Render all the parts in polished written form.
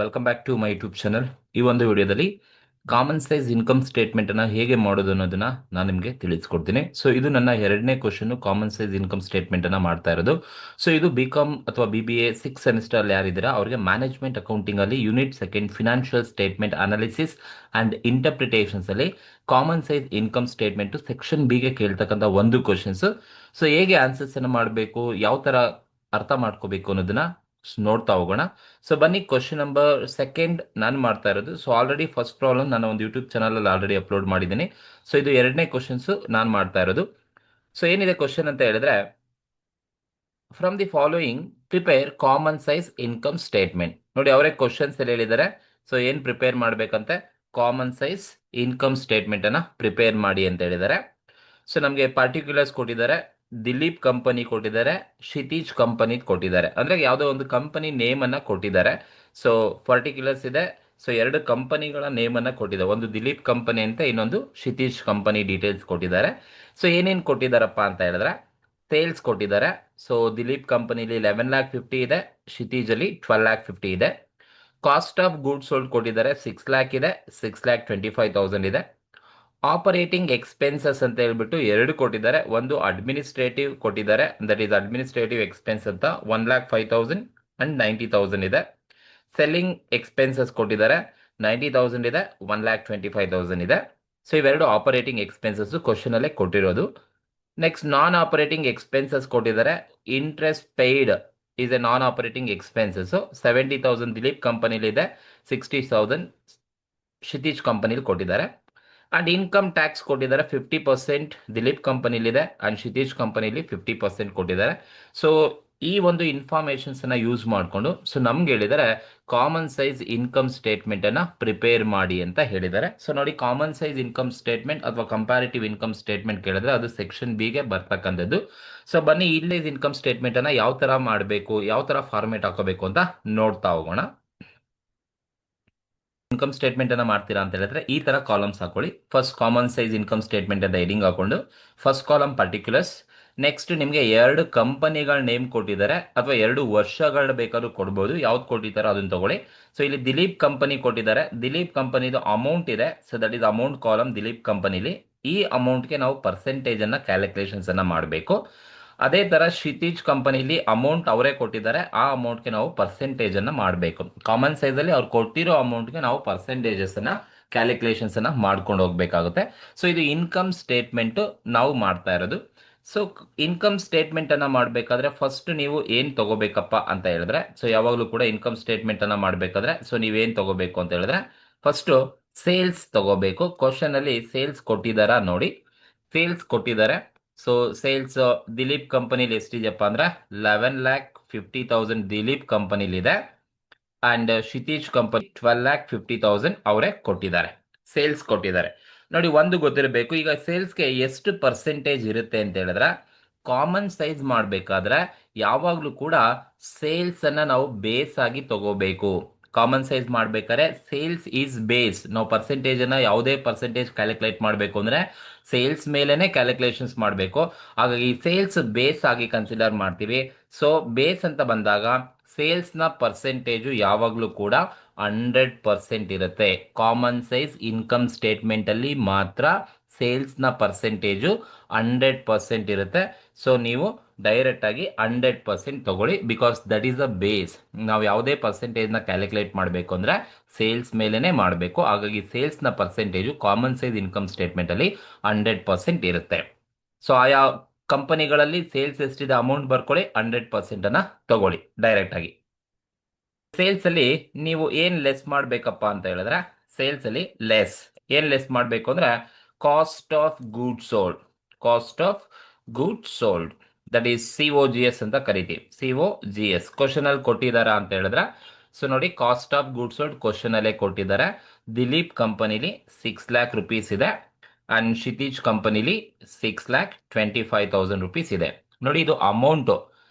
Welcome back to my YouTube channel. ಈ ಒಂದು ವಿಡಿಯೋದಲ್ಲಿ ಕಾಮನ್ ಸೈಜ್ ಇನ್ಕಮ್ ಸ್ಟೇಟ್ಮೆಂಟ್ ಅನ್ನ ಹೇಗೆ ಮಾಡೋದು ಅನ್ನೋದನ್ನ ನಾನು ನಿಮಗೆ ತಿಳಿಸ್ಕೊಡ್ತೀನಿ. ಸೊ ಇದು ನನ್ನ ಎರಡನೇ question, common size income statement ಅನ್ನ ಮಾಡ್ತಾ ಇರೋದು. ಸೊ ಇದು BCom ಅಥವಾ BBA 6 ಸೆಮಿಸ್ಟರ್ ಅಲ್ಲಿ ಯಾರಿದ್ದೀರಾ ಅವರಿಗೆ ಮ್ಯಾನೇಜ್ಮೆಂಟ್ ಅಕೌಂಟಿಂಗ್ ಅಲ್ಲಿ unit second financial statement analysis and interpretations ಅಲ್ಲಿ common size income statement section B ಗೆ ಕೇಳ್ತಕ್ಕಂಥ ಒಂದು ಕ್ವಶನ್ಸ್. ಸೊ ಹೇಗೆ ಆನ್ಸರ್ಸ್ ಅನ್ನ ಮಾಡಬೇಕು, ಯಾವ ತರ ಅರ್ಥ ಮಾಡ್ಕೋಬೇಕು ಅನ್ನೋದನ್ನ ನೋಡ್ತಾ ಹೋಗೋಣ. ಸೊ ಬನ್ನಿ, ಕ್ವಶನ್ ನಂಬರ್ ಸೆಕೆಂಡ್ ನಾನು ಮಾಡ್ತಾ ಇರೋದು. ಸೊ ಆಲ್ರೆಡಿ ಫಸ್ಟ್ ಪ್ರಾಬ್ಲಮ್ ನಾನು ಒಂದು ಯೂಟ್ಯೂಬ್ ಚಾನಲ್ ಅಲ್ಲಿ ಆಲ್ರೆಡಿ ಅಪ್ಲೋಡ್ ಮಾಡಿದ್ದೀನಿ. ಸೊ ಇದು ಎರಡನೇ ಕ್ವಶನ್ಸ್ ನಾನು ಮಾಡ್ತಾ ಇರೋದು. ಸೊ ಏನಿದೆ ಕ್ವಶನ್ ಅಂತ ಹೇಳಿದ್ರೆ, from the following prepare common size income statement. ನೋಡಿ ಅವರೇ ಕ್ವಶನ್ಸ್ ಅಲ್ಲಿ ಹೇಳಿದ್ದಾರೆ. ಸೊ ಏನ್ ಪ್ರಿಪೇರ್ ಮಾಡ್ಬೇಕಂತೆ, ಕಾಮನ್ ಸೈಜ್ ಇನ್ಕಮ್ ಸ್ಟೇಟ್ಮೆಂಟ್ ಅನ್ನ ಪ್ರಿಪೇರ್ ಮಾಡಿ ಅಂತ ಹೇಳಿದ್ದಾರೆ. ಸೊ ನಮಗೆ ಪಾರ್ಟಿಕ್ಯುಲರ್ಸ್ ಕೊಟ್ಟಿದ್ದಾರೆ, ದಿಲೀಪ್ ಕಂಪನಿ ಕೊಟ್ಟಿದ್ದಾರೆ, ಕ್ಷಿತಿಜ್ ಕಂಪನಿ ಕೊಟ್ಟಿದ್ದಾರೆ. ಅಂದ್ರೆ ಯಾವುದೋ ಒಂದು ಕಂಪನಿ ನೇಮ್ ಅನ್ನ ಕೊಟ್ಟಿದ್ದಾರೆ. ಸೊ ಪರ್ಟಿಕ್ಯುಲರ್ಸ್ ಇದೆ. ಸೊ ಎರಡು ಕಂಪನಿಗಳ ನೇಮ್ ಅನ್ನ ಕೊಟ್ಟಿದ್ದಾರೆ, ಒಂದು ದಿಲೀಪ್ ಕಂಪನಿ ಅಂತ, ಇನ್ನೊಂದು ಕ್ಷಿತಿಜ್ ಕಂಪನಿ ಡೀಟೇಲ್ಸ್ ಕೊಟ್ಟಿದ್ದಾರೆ. ಸೊ ಏನೇನು ಕೊಟ್ಟಿದ್ದಾರಪ್ಪ ಅಂತ ಹೇಳಿದ್ರೆ, ಸೇಲ್ಸ್ ಕೊಟ್ಟಿದ್ದಾರೆ. ಸೊ ದಿಲೀಪ್ ಕಂಪನಿಲಿ 11,50,000 ಇದೆ, ಕ್ಷಿತಿಜ್ ಅಲ್ಲಿ 12,50,000 ಇದೆ. ಕಾಸ್ಟ್ ಆಫ್ ಗೂಡ್ಸ್ ಸೋಲ್ಡ್ ಕೊಟ್ಟಿದ್ದಾರೆ, 6 ಇದೆ, 6,25,000 ಇದೆ. ಆಪರೇಟಿಂಗ್ ಎಕ್ಸ್ಪೆನ್ಸಸ್ ಅಂತ ಹೇಳ್ಬಿಟ್ಟು ಎರಡು ಕೊಟ್ಟಿದ್ದಾರೆ. ಒಂದು ಅಡ್ಮಿನಿಸ್ಟ್ರೇಟಿವ್ ಕೊಟ್ಟಿದ್ದಾರೆ, ದಟ್ ಈಸ್ ಅಡ್ಮಿನಿಸ್ಟ್ರೇಟಿವ್ ಎಕ್ಸ್ಪೆನ್ಸ್ ಅಂತ 1,05,000 ಅಂಡ್ 90,000 ಇದೆ. ಸೆಲ್ಲಿಂಗ್ ಎಕ್ಸ್ಪೆನ್ಸಸ್ ಕೊಟ್ಟಿದ್ದಾರೆ, 90,000 ಇದೆ, 1,25,000 ಇದೆ. ಸೊ ಇವೆರಡು ಆಪರೇಟಿಂಗ್ ಎಕ್ಸ್ಪೆನ್ಸಸ್ ಕ್ವಶನ್ ಅಲ್ಲೇ ಕೊಟ್ಟಿರೋದು. ನೆಕ್ಸ್ಟ್ ನಾನ್ ಆಪರೇಟಿಂಗ್ ಎಕ್ಸ್ಪೆನ್ಸಸ್ ಕೊಟ್ಟಿದ್ದಾರೆ. Interest paid is a non operating expenses. 70,000 Dilip ಕಂಪನಿಲಿ ಇದೆ, 60,000 ಕ್ಷಿತಿಜ್ ಕಂಪನಿಲಿ ಕೊಟ್ಟಿದ್ದಾರೆ. ಅಂಡ್ ಇನ್ಕಮ್ ಟ್ಯಾಕ್ಸ್ ಕೊಟ್ಟಿದ್ದಾರೆ, 50% ದಿಲೀಪ್ ಕಂಪನಿಲಿದೆ ಅಂಡ್ ಕ್ಷಿತಿಜ್ ಕಂಪನಿಲಿ 50% ಕೊಟ್ಟಿದ್ದಾರೆ. ಸೊ ಈ ಒಂದು ಇನ್ಫಾರ್ಮೇಶನ್ಸ್ ಅನ್ನ ಯೂಸ್ ಮಾಡಿಕೊಂಡು ಸೊ ನಮ್ಗೆ ಹೇಳಿದರೆ ಕಾಮನ್ ಸೈಜ್ ಇನ್ಕಮ್ ಸ್ಟೇಟ್ಮೆಂಟ್ ಅನ್ನ ಪ್ರಿಪೇರ್ ಮಾಡಿ ಅಂತ ಹೇಳಿದ್ದಾರೆ. ಸೊ ನೋಡಿ, ಕಾಮನ್ ಸೈಜ್ ಇನ್ಕಮ್ ಸ್ಟೇಟ್ಮೆಂಟ್ ಅಥವಾ ಕಂಪ್ಯಾರಿಟಿವ್ ಇನ್ಕಮ್ ಸ್ಟೇಟ್ಮೆಂಟ್ ಕೇಳಿದ್ರೆ ಅದು ಸೆಕ್ಷನ್ ಬಿ ಗೆ ಬರ್ತಕ್ಕಂಥದ್ದು. ಸೊ ಬನ್ನಿ, ಇಲ್ಲಿ ಇನ್ಕಮ್ ಸ್ಟೇಟ್ಮೆಂಟ್ ಅನ್ನ ಯಾವ ತರ ಮಾಡಬೇಕು, ಯಾವ ತರ ಫಾರ್ಮೇಟ್ ಹಾಕೋಬೇಕು ಅಂತ ನೋಡ್ತಾ ಹೋಗೋಣ. ಇನ್ಕಮ್ ಸ್ಟೇಟ್ಮೆಂಟ್ ಅನ್ನ ಮಾಡ್ತೀರಾ ಅಂತ ಹೇಳಿದ್ರೆ ಈ ತರ ಕಾಲಮ್ಸ್ ಹಾಕೊಳ್ಳಿ. First common size income statement ಅಂತ ಹೆಡಿಂಗ್ ಹಾಕೊಂಡು ಫಸ್ಟ್ ಕಾಲಮ್ ಪರ್ಟಿಕ್ಯುಲರ್ಸ್. ನೆಕ್ಸ್ಟ್ ನಿಮಗೆ ಎರಡು ಕಂಪನಿಗಳ ನೇಮ್ ಕೊಟ್ಟಿದ್ದಾರೆ ಅಥವಾ ಎರಡು ವರ್ಷಗಳ ಬೇಕಾದ್ರೂ ಕೊಡ್ಬೋದು, ಯಾವ್ದು ಕೊಟ್ಟಿದ್ದಾರೋ ಅದನ್ನ ತಗೊಳ್ಳಿ. ಸೊ ಇಲ್ಲಿ ದಿಲೀಪ್ ಕಂಪನಿ ಕೊಟ್ಟಿದ್ದಾರೆ, ದಿಲೀಪ್ ಕಂಪನಿದು ಅಮೌಂಟ್ ಇದೆ. So that is amount column Dilip ಕಂಪನಿಲಿ. ಈ ಅಮೌಂಟ್ಗೆ ನಾವು ಪರ್ಸೆಂಟೇಜ್ ಅನ್ನ ಕ್ಯಾಲ್ಕುಲೇಷನ್ಸ್ ಅನ್ನ ಮಾಡಬೇಕು. ಅದೇ ತರ ಕ್ಷಿತಿಜ್ ಕಂಪನಿಲಿ ಅಮೌಂಟ್ ಅವರೇ ಕೊಟ್ಟಿದ್ದಾರೆ, ಆ ಅಮೌಂಟ್ಗೆ ನಾವು ಪರ್ಸೆಂಟೇಜ್ ಅನ್ನ ಮಾಡಬೇಕು. ಕಾಮನ್ ಸೈಜ್ ಅಲ್ಲಿ ಅವ್ರು ಕೊಟ್ಟಿರೋ ಅಮೌಂಟ್ಗೆ ನಾವು ಪರ್ಸೆಂಟೇಜಸ್ ಅನ್ನ ಕ್ಯಾಲ್ಕುಲೇಷನ್ಸ್ ಅನ್ನ ಮಾಡ್ಕೊಂಡು ಹೋಗ್ಬೇಕಾಗುತ್ತೆ. ಸೊ ಇದು ಇನ್ಕಮ್ ಸ್ಟೇಟ್ಮೆಂಟ್ ನಾವು ಮಾಡ್ತಾ ಇರೋದು. ಸೊ ಇನ್ಕಮ್ ಸ್ಟೇಟ್ಮೆಂಟ್ ಅನ್ನ ಮಾಡಬೇಕಾದ್ರೆ ಫಸ್ಟ್ ನೀವು ಏನ್ ತಗೋಬೇಕಪ್ಪ ಅಂತ ಹೇಳಿದ್ರೆ, ಸೊ ಯಾವಾಗಲೂ ಕೂಡ ಇನ್ಕಮ್ ಸ್ಟೇಟ್ಮೆಂಟ್ ಅನ್ನ ಮಾಡಬೇಕಾದ್ರೆ ಸೊ ನೀವೇನ್ ತಗೋಬೇಕು ಅಂತ ಹೇಳಿದ್ರೆ, ಫಸ್ಟ್ ಸೇಲ್ಸ್ ತಗೋಬೇಕು. ಕ್ವಶನ್ ಅಲ್ಲಿ ಸೇಲ್ಸ್ ಕೊಟ್ಟಿದಾರ ನೋಡಿ, ಸೇಲ್ಸ್ ಕೊಟ್ಟಿದ್ದಾರೆ. ಸೊ ಸೇಲ್ಸ್ ದಿಲೀಪ್ ಕಂಪನಿಲಿ ಎಷ್ಟಿದೆಯಪ್ಪ ಅಂದ್ರೆ 11,50,000 ದಿಲೀಪ್ ಕಂಪನಿಲಿ ಇದೆ. ಅಂಡ್ ಕ್ಷಿತಿಜ್ ಕಂಪನಿ 12,50,000 ಅವರೇ ಕೊಟ್ಟಿದ್ದಾರೆ, ಸೇಲ್ಸ್ ಕೊಟ್ಟಿದ್ದಾರೆ. ನೋಡಿ, ಒಂದು ಗೊತ್ತಿರಬೇಕು, ಈಗ ಸೇಲ್ಸ್ಗೆ ಎಷ್ಟು ಪರ್ಸೆಂಟೇಜ್ ಇರುತ್ತೆ ಅಂತ ಹೇಳಿದ್ರೆ, ಕಾಮನ್ ಸೈಜ್ ಮಾಡಬೇಕಾದ್ರೆ ಯಾವಾಗಲೂ ಕೂಡ ಸೇಲ್ಸ್ ಅನ್ನ ನಾವು ಬೇಸ್ ಆಗಿ ತಗೋಬೇಕು. ಕಾಮನ್ ಸೈಜ್ ಮಾಡ್ಬೇಕಾದ್ರೆ ಸೇಲ್ಸ್ ಈಸ್ ಬೇಸ್. ನಾವು ಪರ್ಸೆಂಟೇಜ್ ಅನ್ನ ಯಾವುದೇ ಪರ್ಸೆಂಟೇಜ್ ಕ್ಯಾಲ್ಕುಲೇಟ್ ಮಾಡಬೇಕು ಅಂದ್ರೆ ಸೇಲ್ಸ್ ಮೇಲೆನೆ ಕ್ಯಾಲ್ಕುಲೇಷನ್ಸ್ ಮಾಡಬೇಕು. ಹಾಗಾಗಿ ಸೇಲ್ಸ್ ಬೇಸ್ ಆಗಿ ಕನ್ಸಿಡರ್ ಮಾಡ್ತೀವಿ. ಸೊ ಬೇಸ್ ಅಂತ ಬಂದಾಗ ಸೇಲ್ಸ್ ನ ಪರ್ಸೆಂಟೇಜು ಯಾವಾಗಲೂ ಕೂಡ 100% ಇರುತ್ತೆ. ಕಾಮನ್ ಸೈಜ್ ಇನ್ಕಮ್ ಸ್ಟೇಟ್ಮೆಂಟ್ ಅಲ್ಲಿ ಮಾತ್ರ ಸೇಲ್ಸ್ ನ ಪರ್ಸೆಂಟೇಜು 100% ಇರುತ್ತೆ. ಸೊ ನೀವು ಡೈರೆಕ್ಟ್ ಆಗಿ 100% ತಗೊಳ್ಳಿ, because that is a base. ನಾವು ಯಾವುದೇ ಪರ್ಸೆಂಟೇಜ್ ನ ಕ್ಯಾಲ್ಕುಲೇಟ್ ಮಾಡಬೇಕು ಅಂದ್ರೆ ಸೇಲ್ಸ್ ಮೇಲೆನೆ ಮಾಡಬೇಕು. ಹಾಗಾಗಿ ಸೇಲ್ಸ್ ನ percentage common size income statement ಅಲ್ಲಿ 100% ಇರುತ್ತೆ. ಸೊ ಆಯಾ ಕಂಪನಿಗಳಲ್ಲಿ ಸೇಲ್ಸ್ ಎಷ್ಟಿದೆ ಅಮೌಂಟ್ ಬರ್ಕೊಳ್ಳಿ, 100% ಅನ್ನ ತಗೊಳ್ಳಿ ಡೈರೆಕ್ಟ್ ಆಗಿ. ಸೇಲ್ಸ್ ಅಲ್ಲಿ ನೀವು ಏನ್ ಲೆಸ್ ಮಾಡ್ಬೇಕಪ್ಪ ಅಂತ ಹೇಳಿದ್ರೆ, ಸೇಲ್ಸ್ ಅಲ್ಲಿ ಏನ್ ಲೆಸ್ ಮಾಡಬೇಕು ಅಂದ್ರೆ cost of good sold. Cost of good sold that is COGS ಅಂತ ಕರಿತೀವಿ. COGS ಕ್ವಶನ್ ಅಲ್ಲಿ ಕೊಟ್ಟಿದಾರ ಅಂತ ಹೇಳಿದ್ರೆ, ಸೊ ನೋಡಿ, cost of good sold question ಅಲ್ಲೇ ಕೊಟ್ಟಿದ್ದಾರೆ. ದಿಲೀಪ್ ಕಂಪನಿಲಿ 6 lakh rupees ಇದೆ ಅಂಡ್ ಕ್ಷಿತಿಜ್ ಕಂಪನಿಲಿ 6,25,000 rupees ಇದೆ. ನೋಡಿ ಇದು ಅಮೌಂಟ್,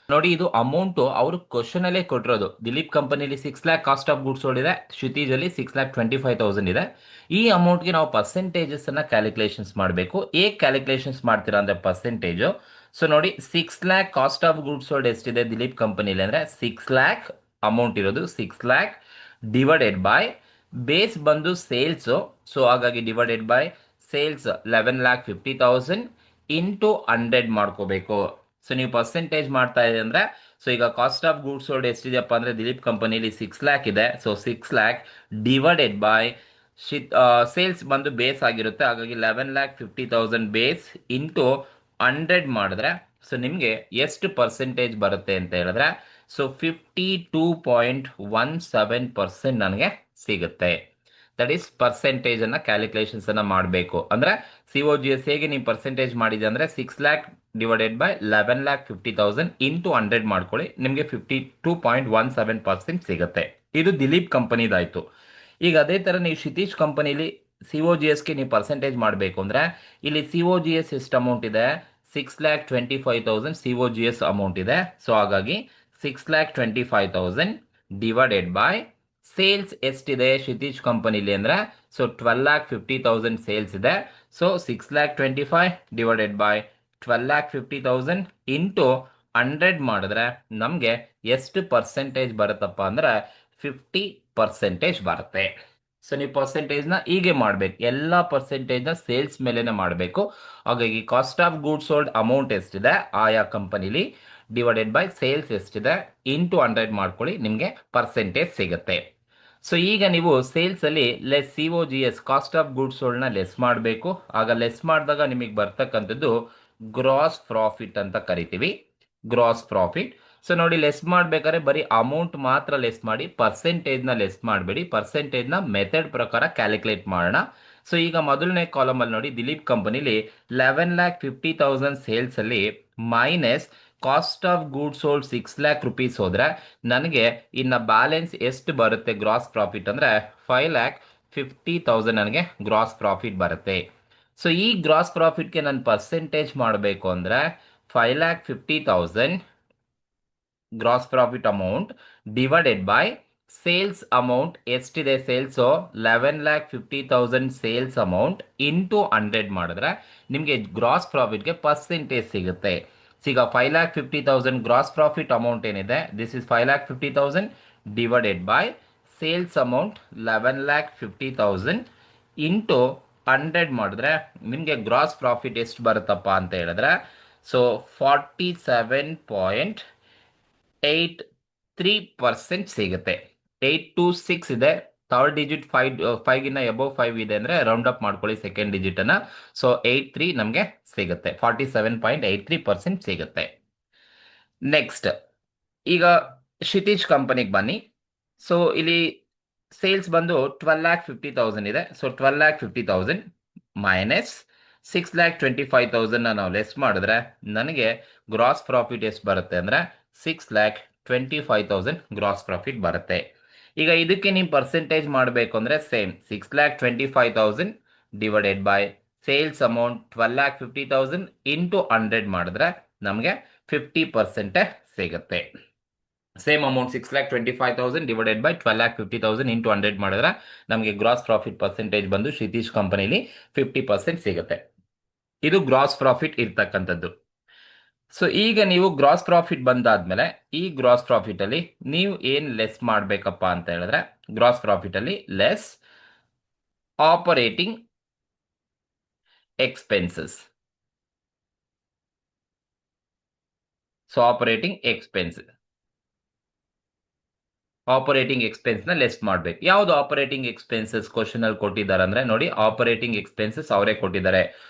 ನೋಡಿ ಇದು ಅಮೌಂಟ್ ಅವರು ಕ್ವಶನ್ ಅಲ್ಲೇ ಕೊಟ್ಟಿರೋದು. ದಿಲೀಪ್ ಕಂಪನಿಲಿ 6 lakh cost of goods sold ಇದೆ, ಕ್ಷಿತಿಜ್ ಅಲ್ಲಿ 6,25,000 ಇದೆ. ಈ ಅಮೌಂಟ್ಗೆ ನಾವು ಪರ್ಸೆಂಟೇಜಸ್ ಅನ್ನ ಕ್ಯಾಲ್ಕುಲೇಷನ್ಸ್ ಮಾಡಬೇಕು. ಹೇಗೆ ಕ್ಯಾಲ್ಕುಲೇಷನ್ಸ್ ಮಾಡ್ತೀರಾ ಅಂದ್ರೆ ಪರ್ಸೆಂಟೇಜ್. ಸೊ ನೋಡಿ, 6 lakh cost of goods sold ಎಷ್ಟಿದೆ ದಿಲೀಪ್ ಕಂಪನಿಲಿ ಅಂದ್ರೆ 6 ಅಮೌಂಟ್ ಇರೋದು 6 lakh ಡಿವೈಡೆಡ್ ಬೈ ಬೇಸ್ ಬಂದು ಸೇಲ್ಸ್. ಸೊ ಹಾಗಾಗಿ ಡಿವೈಡೆಡ್ ಬೈ ಸೇಲ್ಸ್ 11,50,000 ಇಂಟು 100 ಮಾಡ್ಕೋಬೇಕು. ಸೊ ನೀವು ಪರ್ಸೆಂಟೇಜ್ ಮಾಡ್ತಾ ಇದೆ ಅಂದ್ರೆ, ಸೊ ಈಗ ಕಾಸ್ಟ್ ಆಫ್ ಗೂಡ್ಸ್ ಸೋಲ್ಡ್ ಎಷ್ಟಿದೆಯಪ್ಪ ಅಂದ್ರೆ ದಿಲೀಪ್ ಕಂಪನಿಲಿ 6 lakh ಇದೆ. So 6 lakh divided by sales ಬಂದು ಬೇಸ್ ಆಗಿರುತ್ತೆ, ಹಾಗಾಗಿ 11,50,000 ಬೇಸ್ ಇಂಟು 100 ಮಾಡಿದ್ರೆ ಸೊ ನಿಮಗೆ ಎಷ್ಟು ಪರ್ಸೆಂಟೇಜ್ ಬರುತ್ತೆ ಅಂತ ಹೇಳಿದ್ರೆ, ಸೊ 52.17% ನನಗೆ ಸಿಗುತ್ತೆ. ದಟ್ ಈಸ್ ಪರ್ಸೆಂಟೇಜ್ ಅನ್ನ ಕ್ಯಾಲ್ಕುಲೇಷನ್ಸ್ ಅನ್ನ ಮಾಡಬೇಕು ಅಂದ್ರೆ COGS ಹೇಗೆ ನೀವು ಪರ್ಸೆಂಟೇಜ್ ಮಾಡಿದೆ ಅಂದ್ರೆ 6 lakh ಡಿವೈಡೆಡ್ ಬೈ 11,50,000 ಇಂಟು 100 ಮಾಡ್ಕೊಳ್ಳಿ, ನಿಮಗೆ 52.17% ಸಿಗುತ್ತೆ. ಇದು ದಿಲೀಪ್ ಕಂಪನಿದಾಯ್ತು. ಈಗ ಅದೇ ತರ ನೀವು ಕ್ಷಿತಿಜ್ ಕಂಪನಿಲಿ COGSಗೆ ನೀವು ಪರ್ಸೆಂಟೇಜ್ ಮಾಡಬೇಕು ಅಂದ್ರೆ ಇಲ್ಲಿ COGS ಎಷ್ಟು ಅಮೌಂಟ್ ಇದೆ, 6,25,000 COGS ಅಮೌಂಟ್ ಇದೆ. ಸೊ ಹಾಗಾಗಿ 6,25,000 ಡಿವೈಡೆಡ್ ಬೈ ಸೇಲ್ಸ್ ಎಷ್ಟಿದೆ ಕ್ಷಿತಿಜ್ ಕಂಪನಿಲಿ ಅಂದ್ರೆ, ಸೊ 12,50,000 ಸೇಲ್ಸ್ ಇದೆ. ಸೊ 6,25,000 ಡಿವೈಡೆಡ್ ಬೈ 12,50,000 ಇಂಟು 100 ಮಾಡಿದ್ರೆ ನಮಗೆ ಎಷ್ಟು ಪರ್ಸೆಂಟೇಜ್ ಬರುತ್ತಪ್ಪ ಅಂದ್ರೆ 50% ಬರುತ್ತೆ. ಸೊ ನೀವು ಪರ್ಸೆಂಟೇಜ್ನ ಹೀಗೆ ಮಾಡಬೇಕು, ಎಲ್ಲ ಪರ್ಸೆಂಟೇಜ್ನ ಸೇಲ್ಸ್ ಮೇಲೆನೆ ಮಾಡಬೇಕು. ಹಾಗಾಗಿ cost of goods sold amount ಎಷ್ಟಿದೆ ಆಯಾ ಕಂಪನಿಲಿ ಡಿವೈಡೆಡ್ ಬೈ ಸೇಲ್ಸ್ ಎಷ್ಟಿದೆ ಇಂಟು 100 ಮಾಡ್ಕೊಳ್ಳಿ, ನಿಮಗೆ ಪರ್ಸೆಂಟೇಜ್ ಸಿಗುತ್ತೆ. ಸೊ ಈಗ ನೀವು ಸೇಲ್ಸ್ ಅಲ್ಲಿ less COGS cost of goods ಸೋಲ್ಡ್ನ ಲೆಸ್ ಮಾಡಬೇಕು. ಆಗ ಲೆಸ್ ಮಾಡಿದಾಗ ನಿಮಗೆ ಬರ್ತಕ್ಕಂಥದ್ದು ಗ್ರಾಸ್ ಪ್ರಾಫಿಟ್ ಅಂತ ಕರಿತೀವಿ, ಗ್ರಾಸ್ ಪ್ರಾಫಿಟ್. ಸೊ ನೋಡಿ, ಲೆಸ್ ಮಾಡ್ಬೇಕಾದ್ರೆ ಬರೀ ಅಮೌಂಟ್ ಮಾತ್ರ ಲೆಸ್ ಮಾಡಿ, ಪರ್ಸೆಂಟೇಜ್ನ ಲೆಸ್ ಮಾಡಬೇಡಿ. ಪರ್ಸೆಂಟೇಜ್ನ ಮೆಥಡ್ ಪ್ರಕಾರ ಕ್ಯಾಲ್ಕುಲೇಟ್ ಮಾಡೋಣ. ಸೊ ಈಗ ಮೊದಲನೇ ಕಾಲಮ್ ಅಲ್ಲಿ ನೋಡಿ, ದಿಲೀಪ್ ಕಂಪನಿಲಿ 11,50,000 ಸೇಲ್ಸ್ ಅಲ್ಲಿ minus cost of goods sold 6 lakh rupees ಹೋದ್ರೆ ನನಗೆ ಇನ್ನ ಬ್ಯಾಲೆನ್ಸ್ ಎಷ್ಟು ಬರುತ್ತೆ ಗ್ರಾಸ್ ಪ್ರಾಫಿಟ್ ಅಂದ್ರೆ 5,50,000 ನನಗೆ ಗ್ರಾಸ್ ಪ್ರಾಫಿಟ್ ಬರುತ್ತೆ. ಸೊ ಈ ಗ್ರಾಸ್ ಪ್ರಾಫಿಟ್ಗೆ ನಾನು ಪರ್ಸೆಂಟೇಜ್ ಮಾಡಬೇಕು ಅಂದ್ರೆ 5,50,000 gross profit amount divided by sales amount ಎಷ್ಟಿದೆ, ಸೇಲ್ಸ್ 11,50,000 ಸೇಲ್ಸ್ ಅಮೌಂಟ್ ಇಂಟು 100 ಮಾಡಿದ್ರೆ ನಿಮಗೆ ಗ್ರಾಸ್ ಪ್ರಾಫಿಟ್ಗೆ ಪರ್ಸೆಂಟೇಜ್ ಸಿಗುತ್ತೆ. ಈಗ 5,50,000 ಗ್ರಾಸ್ ಪ್ರಾಫಿಟ್ ಅಮೌಂಟ್ ಏನಿದೆ, this is 5,50,000 divided by sales amount 11,50,000 into 100 ಮಾಡಿದ್ರೆ ನಿಮಗೆ ಗ್ರಾಸ್ ಪ್ರಾಫಿಟ್ ಎಷ್ಟು ಬರುತ್ತಪ್ಪ ಅಂತ ಹೇಳಿದ್ರೆ, ಸೊ 47.83% ಸಿಗುತ್ತೆ. 826 ಇದೆ, ಥರ್ಡ್ ಡಿಜಿಟ್ 5 ಎಬೋ 5 ಇದೆ ಅಂದ್ರೆ ರೌಂಡ್ ಅಪ್ ಮಾಡ್ಕೊಳ್ಳಿ ಸೆಕೆಂಡ್ ಡಿಜಿಟ್ ಅನ್ನ. ಸೊ 83 ನಮಗೆ ಸಿಗುತ್ತೆ, 47.83% ಸಿಗುತ್ತೆ. ನೆಕ್ಸ್ಟ್ ಈಗ ಕ್ಷಿತಿಜ್ ಕಂಪನಿಗೆ ಬನ್ನಿ. ಸೊ ಇಲ್ಲಿ ಸೇಲ್ಸ್ ಬಂದು 12,50,000 ಇದೆ. ಸೊ 12,50,000 ಮೈನಸ್ 6,25,000 ನಾವು ಲೆಸ್ ಮಾಡಿದ್ರೆ ನನಗೆ ಗ್ರಾಸ್ ಪ್ರಾಫಿಟ್ ಎಷ್ಟು ಬರುತ್ತೆ ಅಂದ್ರೆ 6,25,000 ಗ್ರಾಸ್ ಪ್ರಾಫಿಟ್ ಬರುತ್ತೆ. ಈಗ ಇದಕ್ಕೆ ನೀವು ಪರ್ಸೆಂಟೇಜ್ ಮಾಡಬೇಕು ಅಂದ್ರೆ same 6,25,000 divided by sales amount 12,50,000 into 100 ಮಾಡಿದ್ರೆ ನಮಗೆ 50% ಸಿಗುತ್ತೆ. Same amount 6,25,000 divided by 12,50,000 into 100 ಮಾಡಿದ್ರೆ ನಮಗೆ ಗ್ರಾಸ್ ಪ್ರಾಫಿಟ್ ಪರ್ಸೆಂಟೇಜ್ ಬಂದು ಕ್ಷಿತಿಜ್ ಕಂಪನಿಲಿ 50% ಸಿಗುತ್ತೆ. ಇದು ಗ್ರಾಸ್ ಪ್ರಾಫಿಟ್ ಇರ್ತಕ್ಕಂಥದ್ದು. ಸೊ ಈಗ ನೀವು ಗ್ರಾಸ್ ಪ್ರಾಫಿಟ್ ಬಂದಾದ್ಮೇಲೆ ಈ ಗ್ರಾಸ್ ಪ್ರಾಫಿಟ್ ಅಲ್ಲಿ ನೀವು ಏನ್ ಲೆಸ್ ಮಾಡ್ಬೇಕಪ್ಪ ಅಂತ ಹೇಳಿದ್ರೆ, ಗ್ರಾಸ್ ಪ್ರಾಫಿಟ್ ಅಲ್ಲಿ less operating expenses. So operating expense ನ ಲೆಸ್ ಮಾಡ್ಬೇಕು. ಯಾವ್ದು ಆಪರೇಟಿಂಗ್ ಎಕ್ಸ್ಪೆನ್ಸಸ್ ಕ್ವಶನ್ ಅಲ್ಲಿ ಕೊಟ್ಟಿದ್ದಾರೆ ಅಂದ್ರೆ ನೋಡಿ, ಆಪರೇಟಿಂಗ್ ಎಕ್ಸ್ಪೆನ್ಸಸ್ ಅವರೇ ಕೊಟ್ಟಿದ್ದಾರೆ.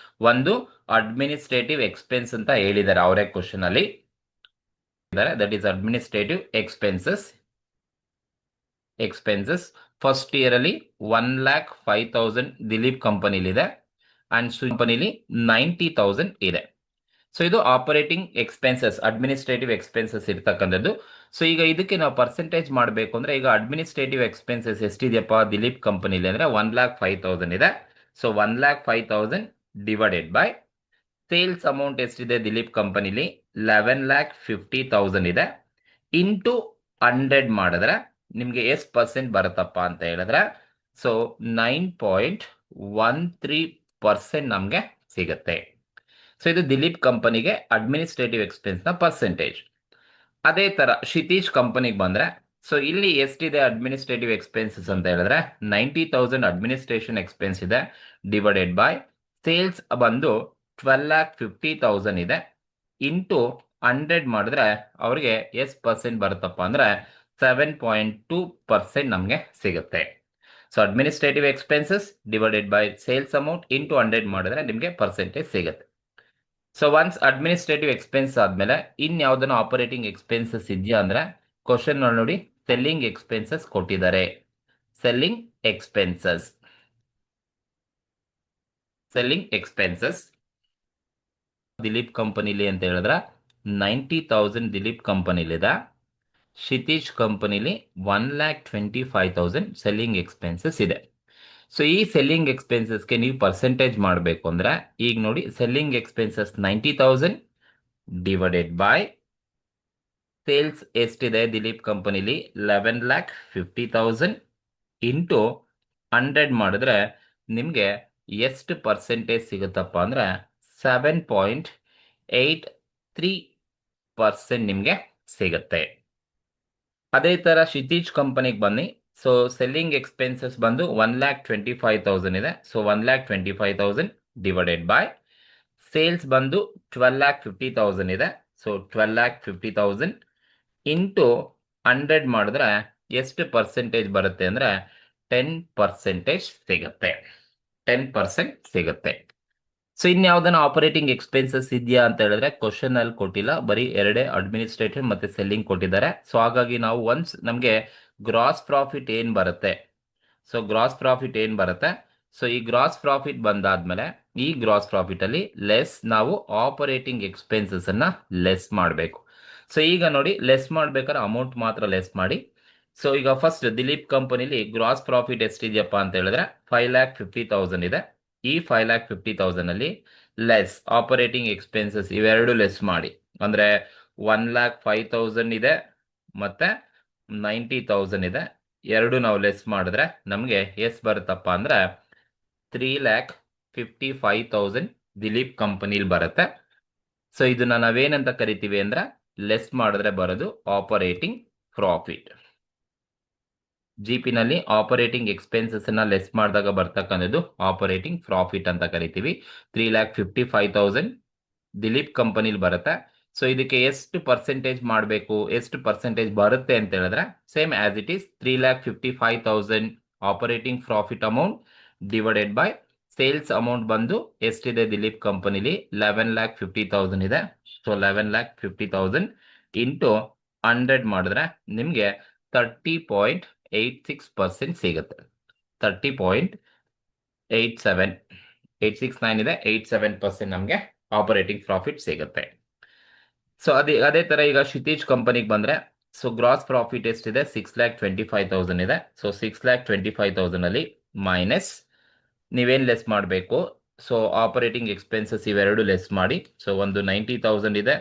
ಒಂದು ಅಡ್ಮಿನಿಸ್ಟ್ರೇಟಿವ್ ಎಕ್ಸ್ಪೆನ್ಸ್ ಅಂತ ಹೇಳಿದ್ದಾರೆ ಅವರೇ ಕ್ವಶನ್ ಅಲ್ಲಿ, that is administrative expenses first year ಅಲ್ಲಿ 1,05,000 ದಿಲೀಪ್ ಕಂಪನಿಲಿ ಇದೆ ಅಂಡ್ ಕಂಪನಿಲಿ 90,000 ಇದೆ. ಸೊ ಇದು ಆಪರೇಟಿಂಗ್ ಎಕ್ಸ್ಪೆನ್ಸಸ್, ಅಡ್ಮಿನಿಸ್ಟ್ರೇಟಿವ್ ಎಕ್ಸ್ಪೆನ್ಸಸ್ ಇರ್ತಕ್ಕಂಥದ್ದು. ಸೊ ಈಗ ಇದಕ್ಕೆ ನಾವು ಪರ್ಸೆಂಟೇಜ್ ಮಾಡಬೇಕು ಅಂದ್ರೆ, ಈಗ ಅಡ್ಮಿನಿಸ್ಟ್ರೇಟಿವ್ ಎಕ್ಸ್ಪೆನ್ಸಸ್ ಎಷ್ಟಿದೆಯಪ್ಪ ದಿಲೀಪ್ ಕಂಪನಿಲಿ ಅಂದ್ರೆ 1,05,000 ಇದೆ. So 1,05,000 divided by sales amount ಎಷ್ಟಿದೆ ದಿಲೀಪ್ ಕಂಪನಿಲಿ 11,50,000 ಇದೆ ಇಂಟು 100 ಮಾಡಿದ್ರೆ ನಿಮ್ಗೆ ಎಷ್ಟು ಪರ್ಸೆಂಟ್ ಬರುತ್ತಪ್ಪ ಅಂತ ಹೇಳಿದ್ರೆ, ಸೊ 9.13% ನಮ್ಗೆ ಸಿಗುತ್ತೆ. ಸೊ ಇದು ದಿಲೀಪ್ ಕಂಪನಿಗೆ ಅಡ್ಮಿನಿಸ್ಟ್ರೇಟಿವ್ ಎಕ್ಸ್ಪೆನ್ಸ್ ನ ಪರ್ಸೆಂಟೇಜ್. ಅದೇ ತರ ಕ್ಷಿತಿಜ್ ಕಂಪನಿಗೆ ಬಂದ್ರೆ ಸೊ ಇಲ್ಲಿ ಎಷ್ಟಿದೆ ಅಡ್ಮಿನಿಸ್ಟ್ರೇಟಿವ್ ಎಕ್ಸ್ಪೆನ್ಸಸ್ ಅಂತ ಹೇಳಿದ್ರೆ 90,000 ಅಡ್ಮಿನಿಸ್ಟ್ರೇಷನ್ ಎಕ್ಸ್ಪೆನ್ಸ್ ಇದೆ, ಡಿವೈಡೆಡ್ ಬೈ ಸೇಲ್ಸ್ ಬಂದು 12,50,000 ಇದೆ, ಇಂಟು 100 ಮಾಡಿದ್ರೆ ಅವ್ರಿಗೆ ಎಷ್ಟು ಪರ್ಸೆಂಟ್ ಬರುತ್ತಪ್ಪ ಅಂದ್ರೆ 7.2% ನಮಗೆ ಸಿಗುತ್ತೆ. So administrative expenses divided by sales amount into 100 ಮಾಡಿದ್ರೆ ನಿಮಗೆ ಪರ್ಸೆಂಟೇಜ್ ಸಿಗುತ್ತೆ. ಸೊ ಒನ್ಸ್ ಅಡ್ಮಿನಿಸ್ಟ್ರೇಟಿವ್ ಎಕ್ಸ್ಪೆನ್ಸ್ ಆದ್ಮೇಲೆ ಇನ್ಯಾವುದನ್ನ ಆಪರೇಟಿಂಗ್ ಎಕ್ಸ್ಪೆನ್ಸಸ್ ಇದೆಯಾ ಅಂದ್ರೆ ಕ್ವಶನ್ ನೋಡಿ, ಸೆಲ್ಲಿಂಗ್ ಎಕ್ಸ್ಪೆನ್ಸಸ್ ಕೊಟ್ಟಿದ್ದಾರೆ. ಸೆಲ್ಲಿಂಗ್ ಎಕ್ಸ್ಪೆನ್ಸಸ್ ದಿಲೀಪ್ ಕಂಪನಿಲಿ ಅಂತ ಹೇಳಿದ್ರೆ 90,000 ದಿಲೀಪ್ ಕಂಪನಿಲಿದೆ. ಕ್ಷಿತಿಜ್ ಕಂಪನಿಲಿ 1,25,000 ಸೆಲ್ಲಿಂಗ್ ಎಕ್ಸ್ಪೆನ್ಸಸ್ ಇದೆ. ಸೊ ಈ ಸೆಲ್ಲಿಂಗ್ ಎಕ್ಸ್ಪೆನ್ಸಸ್ಗೆ ನೀವು ಪರ್ಸೆಂಟೇಜ್ ಮಾಡಬೇಕು ಅಂದ್ರೆ ಈಗ ನೋಡಿ, selling expenses 90,000 divided by sales ಎಷ್ಟಿದೆ ದಿಲೀಪ್ ಕಂಪನಿಲಿ 11,50,000 ಇಂಟು 100 ಮಾಡಿದ್ರೆ ನಿಮಗೆ ಎಷ್ಟು ಪರ್ಸೆಂಟೇಜ್ ಸಿಗುತ್ತಪ್ಪ ಅಂದ್ರೆ 7.83% ನಿಮಗೆ ಸಿಗುತ್ತೆ. ಅದೇ ತರ ಕ್ಷಿತಿಜ್ ಕಂಪನಿಗೆ ಬನ್ನಿ. ಸೊ ಸೆಲ್ಲಿಂಗ್ ಎಕ್ಸ್ಪೆನ್ಸಸ್ ಬಂದು 1,25,000 ಇದೆ. ಸೊ 1,25,000 ಡಿವೈಡೆಡ್ ಬೈ ಸೇಲ್ಸ್ ಬಂದು 12,50,000 ಇದೆ. ಸೊ 12,50,000 ಇಂಟು 100 ಮಾಡಿದ್ರೆ ಎಷ್ಟು ಪರ್ಸೆಂಟೇಜ್ ಬರುತ್ತೆ ಅಂದ್ರೆ 10% ಸಿಗುತ್ತೆ. 10% ಸಿಗುತ್ತೆ. ಸೊ ಇನ್ಯಾವುದನ್ನ ಆಪರೇಟಿಂಗ್ ಎಕ್ಸ್ಪೆನ್ಸಸ್ ಇದೆಯಾ ಅಂತ ಹೇಳಿದ್ರೆ ಕ್ವಶನ್ ಅಲ್ಲಿ ಕೊಟ್ಟಿಲ್ಲ, ಬರೀ ಎರಡೇ ಅಡ್ಮಿನಿಸ್ಟ್ರೇಟಿವ್ ಮತ್ತೆ ಸೆಲ್ಲಿಂಗ್ ಕೊಟ್ಟಿದ್ದಾರೆ. ಸೊ ಹಾಗಾಗಿ ನಾವು ಒನ್ಸ್ ನಮಗೆ ಗ್ರಾಸ್ ಪ್ರಾಫಿಟ್ ಏನ್ ಬರುತ್ತೆ, ಸೊ ಗ್ರಾಸ್ ಪ್ರಾಫಿಟ್ ಏನ್ ಬರುತ್ತೆ, ಸೊ ಈ ಗ್ರಾಸ್ ಪ್ರಾಫಿಟ್ ಬಂದಾದ್ಮೇಲೆ ಈ ಗ್ರಾಸ್ ಪ್ರಾಫಿಟ್ ಅಲ್ಲಿ ಲೆಸ್ ನಾವು ಆಪರೇಟಿಂಗ್ ಎಕ್ಸ್ಪೆನ್ಸಸ್ ಅನ್ನ ಲೆಸ್ ಮಾಡಬೇಕು. ಸೊ ಈಗ ನೋಡಿ, ಲೆಸ್ ಮಾಡ್ಬೇಕಾದ್ರೆ ಅಮೌಂಟ್ ಮಾತ್ರ ಲೆಸ್ ಮಾಡಿ. ಸೊ ಈಗ ಫಸ್ಟ್ ದಿಲೀಪ್ ಕಂಪನಿಲಿ ಗ್ರಾಸ್ ಪ್ರಾಫಿಟ್ ಎಷ್ಟಿದೆಯಪ್ಪ ಅಂತ ಹೇಳಿದ್ರೆ 5,50,000 ಇದೆ. ಈ 5,50,000 ಅಲ್ಲಿ ಲೆಸ್ ಆಪರೇಟಿಂಗ್ ಎಕ್ಸ್ಪೆನ್ಸಸ್ ಇವೆರಡು ಲೆಸ್ ಮಾಡಿ, ಅಂದ್ರೆ 1,05,000 ಇದೆ ಮತ್ತೆ 90,000 ಇದೆ, ಎರಡು ನಾವು ಲೆಸ್ ಮಾಡಿದ್ರೆ ನಮಗೆ ಎಷ್ಟು ಬರುತ್ತಪ್ಪ ಅಂದ್ರೆ 3,55,000 ದಿಲೀಪ್ ಕಂಪನಿಲಿ ಬರುತ್ತೆ. ಸೊ ಇದನ್ನ ನಾವೇನಂತ ಕರಿತೀವಿ ಅಂದ್ರೆ ಲೆಸ್ ಮಾಡಿದ್ರೆ ಬರೋದು ಆಪರೇಟಿಂಗ್ ಪ್ರಾಫಿಟ್. ಜಿಪಿ ನಲ್ಲಿ ಆಪರೇಟಿಂಗ್ ಎಕ್ಸ್ಪೆನ್ಸಸ್ ಅನ್ನ ಲೆಸ್ ಮಾಡಿದಾಗ ಬರ್ತಕ್ಕಂಥದ್ದು ಆಪರೇಟಿಂಗ್ ಪ್ರಾಫಿಟ್ ಅಂತ ಕರಿತೀವಿ. 3,55,000 ದಿಲೀಪ್ ಕಂಪನಿಲಿ ಬರುತ್ತೆ. ಸೊ ಇದಕ್ಕೆ ಎಷ್ಟು ಪರ್ಸೆಂಟೇಜ್ ಮಾಡಬೇಕು, ಎಷ್ಟು ಪರ್ಸೆಂಟೇಜ್ ಬರುತ್ತೆ ಅಂತ ಹೇಳಿದ್ರೆ same as it is 3,55,000 operating profit amount divided by sales amount ಬಂದು ಎಷ್ಟಿದೆ ದಿಲೀಪ್ ಕಂಪನಿಲಿ 11,50,000 ಇದೆ. ಸೊ 11,50,000 ಇಂಟು 100 ಮಾಡಿದ್ರೆ ನಿಮಗೆ 30.86% ಸಿಗುತ್ತೆ. 30.87 ಇದೆ, 87% ನಮಗೆ ಆಪರೇಟಿಂಗ್ ಪ್ರಾಫಿಟ್ ಸಿಗುತ್ತೆ. ಸೊ ಅದೇ ತರ ಈಗ ಕ್ಷಿತಿಜ್ ಕಂಪನಿಗೆ ಬಂದ್ರೆ ಸೊ ಗ್ರಾಸ್ ಪ್ರಾಫಿಟ್ ಎಷ್ಟಿದೆ 6,25,000 ಇದೆ. ಸೊ 6,25,000 ಅಲ್ಲಿ ಮೈನಸ್ ನೀವೇನ್ ಲೆಸ್ ಮಾಡಬೇಕು, ಸೊ ಆಪರೇಟಿಂಗ್ ಎಕ್ಸ್ಪೆನ್ಸಸ್ ಇವೆರಡು ಲೆಸ್ ಮಾಡಿ. ಸೊ ಒಂದು 90,000 ಇದೆ,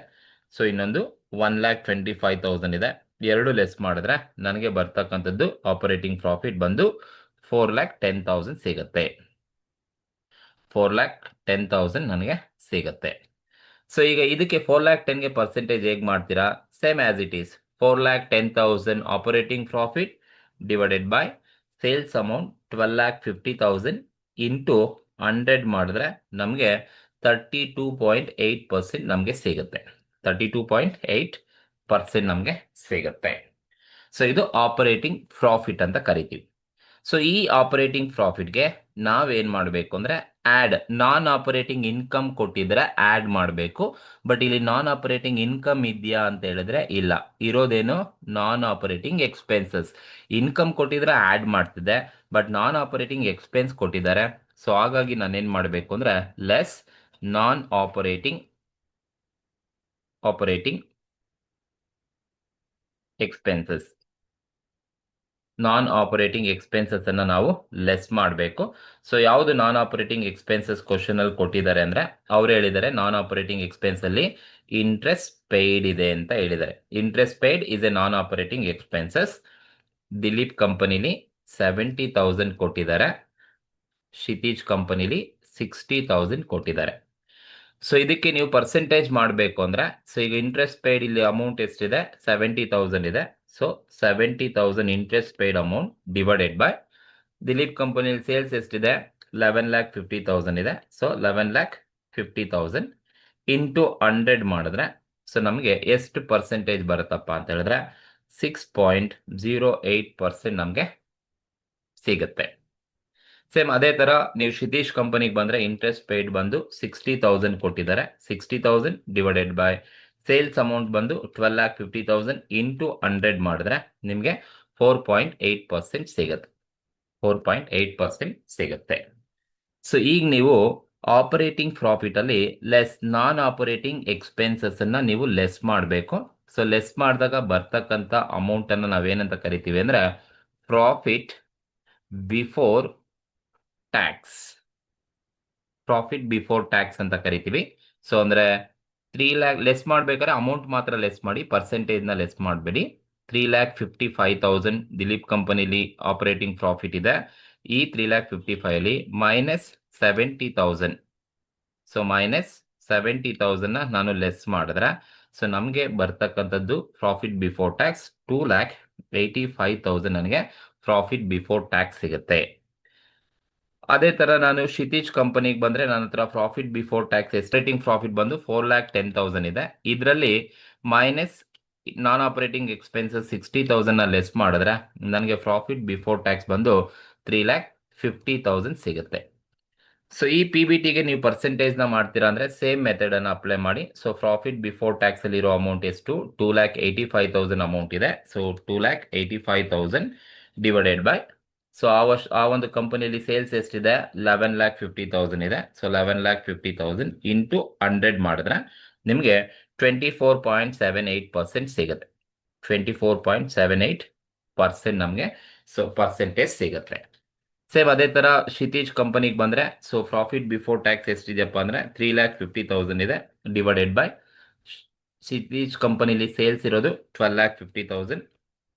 ಸೊ ಇನ್ನೊಂದು 1,25,000 ಇದೆ, ಎರಡು ಲೆಸ್ ಮಾಡಿದ್ರೆ ನನಗೆ ಬರ್ತಕ್ಕಂಥದ್ದು ಆಪರೇಟಿಂಗ್ ಪ್ರಾಫಿಟ್ ಬಂದು 4,10,000 ಸಿಗುತ್ತೆ. 4,10,000 ನನಗೆ ಸಿಗುತ್ತೆ. ಸೊ ಈಗ ಇದಕ್ಕೆ 4,10,000ಗೆ ಪರ್ಸೆಂಟೇಜ್ ಹೇಗೆ ಮಾಡ್ತೀರಾ, same as it is 4,10,000 operating profit divided by sales amount 12,50,000 into 100 ಮಾಡಿದ್ರೆ ನಮಗೆ 32.8% ನಮಗೆ ಸಿಗುತ್ತೆ. 32.8% ನಮಗೆ ಸಿಗುತ್ತೆ. ಸೊ ಇದು ಆಪರೇಟಿಂಗ್ ಪ್ರಾಫಿಟ್ ಅಂತ ಕರಿತೀವಿ. ಸೊ ಈ ಆಪರೇಟಿಂಗ್ ಪ್ರಾಫಿಟ್ಗೆ ನಾವೇನ್ ಮಾಡಬೇಕು ಅಂದ್ರೆ ಆಡ್ ನಾನ್ ಆಪರೇಟಿಂಗ್ ಇನ್ಕಮ್ ಕೊಟ್ಟಿದ್ರೆ ಆಡ್ ಮಾಡಬೇಕು. ಬಟ್ ಇಲ್ಲಿ ನಾನ್ ಆಪರೇಟಿಂಗ್ ಇನ್ಕಮ್ ಇದೆಯಾ ಅಂತ ಹೇಳಿದ್ರೆ ಇಲ್ಲ, ಇರೋದೇನು ನಾನ್ ಆಪರೇಟಿಂಗ್ ಎಕ್ಸ್ಪೆನ್ಸಸ್. ಇನ್ಕಮ್ ಕೊಟ್ಟಿದ್ರೆ ಆಡ್ ಮಾಡ್ತಿದ್ದೆ, ಬಟ್ ನಾನ್ ಆಪರೇಟಿಂಗ್ ಎಕ್ಸ್ಪೆನ್ಸ್ ಕೊಟ್ಟಿದ್ದಾರೆ. ಸೊ ಹಾಗಾಗಿ ನಾನೇನ್ ಮಾಡಬೇಕು ಅಂದ್ರೆ ಲೆಸ್ ನಾನ್ ಆಪರೇಟಿಂಗ್ ಎಕ್ಸ್ಪೆನ್ಸಸ್. ನಾನ್ ಆಪರೇಟಿಂಗ್ ಎಕ್ಸ್ಪೆನ್ಸಸ್ ಅನ್ನ ನಾವು ಲೆಸ್ ಮಾಡಬೇಕು. ಸೊ ಯಾವುದು ನಾನ್ ಆಪರೇಟಿಂಗ್ ಎಕ್ಸ್ಪೆನ್ಸಸ್ ಕ್ವಶನ್ ಅಲ್ಲಿ ಕೊಟ್ಟಿದ್ದಾರೆ ಅಂದ್ರೆ ಅವ್ರು ಹೇಳಿದ್ದಾರೆ ನಾನ್ ಆಪರೇಟಿಂಗ್ ಎಕ್ಸ್ಪೆನ್ಸ್ ಅಲ್ಲಿ ಇಂಟ್ರೆಸ್ಟ್ ಪೇಯ್ಡ್ ಇದೆ ಅಂತ ಹೇಳಿದ್ದಾರೆ. Interest paid is a non operating expenses. Dilip ಕಂಪನಿಲಿ 70,000 ಕೊಟ್ಟಿದ್ದಾರೆ, ಕ್ಷಿತಿಜ್ ಕಂಪನಿಲಿ 60,000 ಕೊಟ್ಟಿದ್ದಾರೆ. ಸೊ ಇದಕ್ಕೆ ನೀವು ಪರ್ಸೆಂಟೇಜ್ ಮಾಡಬೇಕು ಅಂದ್ರೆ, ಸೊ ಈಗ ಇಂಟ್ರೆಸ್ಟ್ ಪೇಯ್ಡ್ ಇಲ್ಲಿ ಅಮೌಂಟ್ ಎಷ್ಟಿದೆ 70,000 ಇದೆ. So 70,000 interest paid amount divided by Dilip ಕಂಪನಿಯಲ್ಲಿ ಸೇಲ್ಸ್ ಎಷ್ಟಿದೆ 11,50,000 ಇದೆ. ಸೊ 11,50,000 ಇಂಟು 100 ಮಾಡಿದ್ರೆ ಸೊ ನಮಗೆ ಎಷ್ಟು ಪರ್ಸೆಂಟೇಜ್ ಬರುತ್ತಪ್ಪ ಅಂತ ಹೇಳಿದ್ರೆ 6.08% ನಮಗೆ ಸಿಗುತ್ತೆ. ಸೇಮ್ ಅದೇ ತರ ನೀವು ಕ್ಷಿತೀಶ್ ಕಂಪನಿಗೆ ಬಂದ್ರೆ ಇಂಟ್ರೆಸ್ಟ್ ಪೇಯ್ಡ್ ಬಂದು 60,000 ಕೊಟ್ಟಿದ್ದಾರೆ. 60,000 ಡಿವೈಡೆಡ್ ಬೈ ಸೇಲ್ಸ್ ಅಮೌಂಟ್ ಬಂದು 12,50,000 ಇಂಟು 100 ಮಾಡಿದ್ರೆ ನಿಮಗೆ 4.8% ಸಿಗುತ್ತೆ. 4.8% ಸಿಗುತ್ತೆ. ಸೊ ಈಗ ನೀವು ಆಪರೇಟಿಂಗ್ ಪ್ರಾಫಿಟ್ ಅಲ್ಲಿ ಲೆಸ್ ನಾನ್ ಆಪರೇಟಿಂಗ್ ಎಕ್ಸ್ಪೆನ್ಸಸ್ ಅನ್ನ ನೀವು ಲೆಸ್ ಮಾಡಬೇಕು. ಸೊ ಲೆಸ್ ಮಾಡಿದಾಗ ಬರ್ತಕ್ಕಂಥ ಅಮೌಂಟ್ ಅನ್ನ ನಾವೇನಂತ ಕರಿತೀವಿ ಅಂದ್ರೆ profit before tax. Profit before tax ಅಂತ ಕರಿತೀವಿ. ಸೊ ಅಂದ್ರೆ 3 lakh ಲೆಸ್ ಮಾಡ್ಬೇಕಾದ್ರೆ ಅಮೌಂಟ್ ಮಾತ್ರ ಲೆಸ್ ಮಾಡಿ, ಪರ್ಸೆಂಟೇಜ್ ನ ಲೆಸ್ ಮಾಡಬೇಡಿ. 3,55,000 ದಿಲೀಪ್ ಕಂಪನಿಲಿ ಆಪರೇಟಿಂಗ್ ಪ್ರಾಫಿಟ್ ಇದೆ. ಈ 3,55,000 ಅಲ್ಲಿ -70,000. ಸೊ -70,000 ನಾನು ಲೆಸ್ ಮಾಡಿದ್ರೆ ಸೊ ನಮಗೆ ಬರ್ತಕ್ಕಂಥದ್ದು ಪ್ರಾಫಿಟ್ ಬಿಫೋರ್ ಟ್ಯಾಕ್ಸ್ 2,85,000 ನನಗೆ ಪ್ರಾಫಿಟ್ ಬಿಫೋರ್ ಟ್ಯಾಕ್ಸ್ ಸಿಗುತ್ತೆ. ಅದೇ ತರ ನಾನು ಕ್ಷಿತೀಶ್ ಕಂಪನಿಗೆ ಬಂದ್ರೆ ನನ್ನ ಹತ್ರ ಪ್ರಾಫಿಟ್ ಬಿಫೋರ್ ಟ್ಯಾಕ್ಸ್ ಎಸ್ಟೇಟಿಂಗ್ ಪ್ರಾಫಿಟ್ ಬಂದು 4,10,000 ಇದೆ. ಇದರಲ್ಲಿ ಮೈನಸ್ ನಾನ್ ಆಪರೇಟಿಂಗ್ ಎಕ್ಸ್ಪೆನ್ಸಸ್ 60,000 ಲೆಸ್ ಮಾಡಿದ್ರೆ ನನಗೆ ಪ್ರಾಫಿಟ್ ಬಿಫೋರ್ ಟ್ಯಾಕ್ಸ್ ಬಂದು 3,50,000 ಸಿಗುತ್ತೆ. ಸೊ ಈ ಪಿ ಬಿ ಟಿಗೆ ನೀವು ಪರ್ಸೆಂಟೇಜ್ ನ ಮಾಡ್ತೀರಾ ಅಂದ್ರೆ ಸೇಮ್ ಮೆಥಡ್ ಅನ್ನು ಅಪ್ಲೈ ಮಾಡಿ. ಸೊ ಪ್ರಾಫಿಟ್ ಬಿಫೋರ್ ಟ್ಯಾಕ್ಸ್ ಅಲ್ಲಿ ಇರೋ ಅಮೌಂಟ್ ಎಷ್ಟು 2,85,000 ಅಮೌಂಟ್ ಇದೆ. ಸೊ 2,85,000 ಡಿವೈಡೆಡ್ ಬೈ ಸೊ ಆ ಒಂದು ಕಂಪನಿಯಲ್ಲಿ ಸೇಲ್ಸ್ ಎಷ್ಟಿದೆ 11,50,000 ಇದೆ. ಸೊ 11,50,000 ಇಂಟು 100 ಮಾಡಿದ್ರೆ ನಿಮಗೆ 24.78% ಸಿಗುತ್ತೆ. 24.78% ನಮಗೆ ಸೊ ಪರ್ಸೆಂಟೇಜ್ ಸಿಗುತ್ತೆ. ಸೇಮ್ ಅದೇ ತರ ಕ್ಷಿತೀಶ್ ಕಂಪನಿಗೆ ಬಂದ್ರೆ ಸೊ ಪ್ರಾಫಿಟ್ ಬಿಫೋರ್ ಟ್ಯಾಕ್ಸ್ ಎಷ್ಟಿದೆಯಪ್ಪ ಅಂದ್ರೆ 3,50,000 ಇದೆ ಡಿವೈಡೆಡ್ ಬೈ ಕ್ಷಿತೀಶ್ ಕಂಪನಿಲಿ ಸೇಲ್ಸ್ ಇರೋದು 12,50,000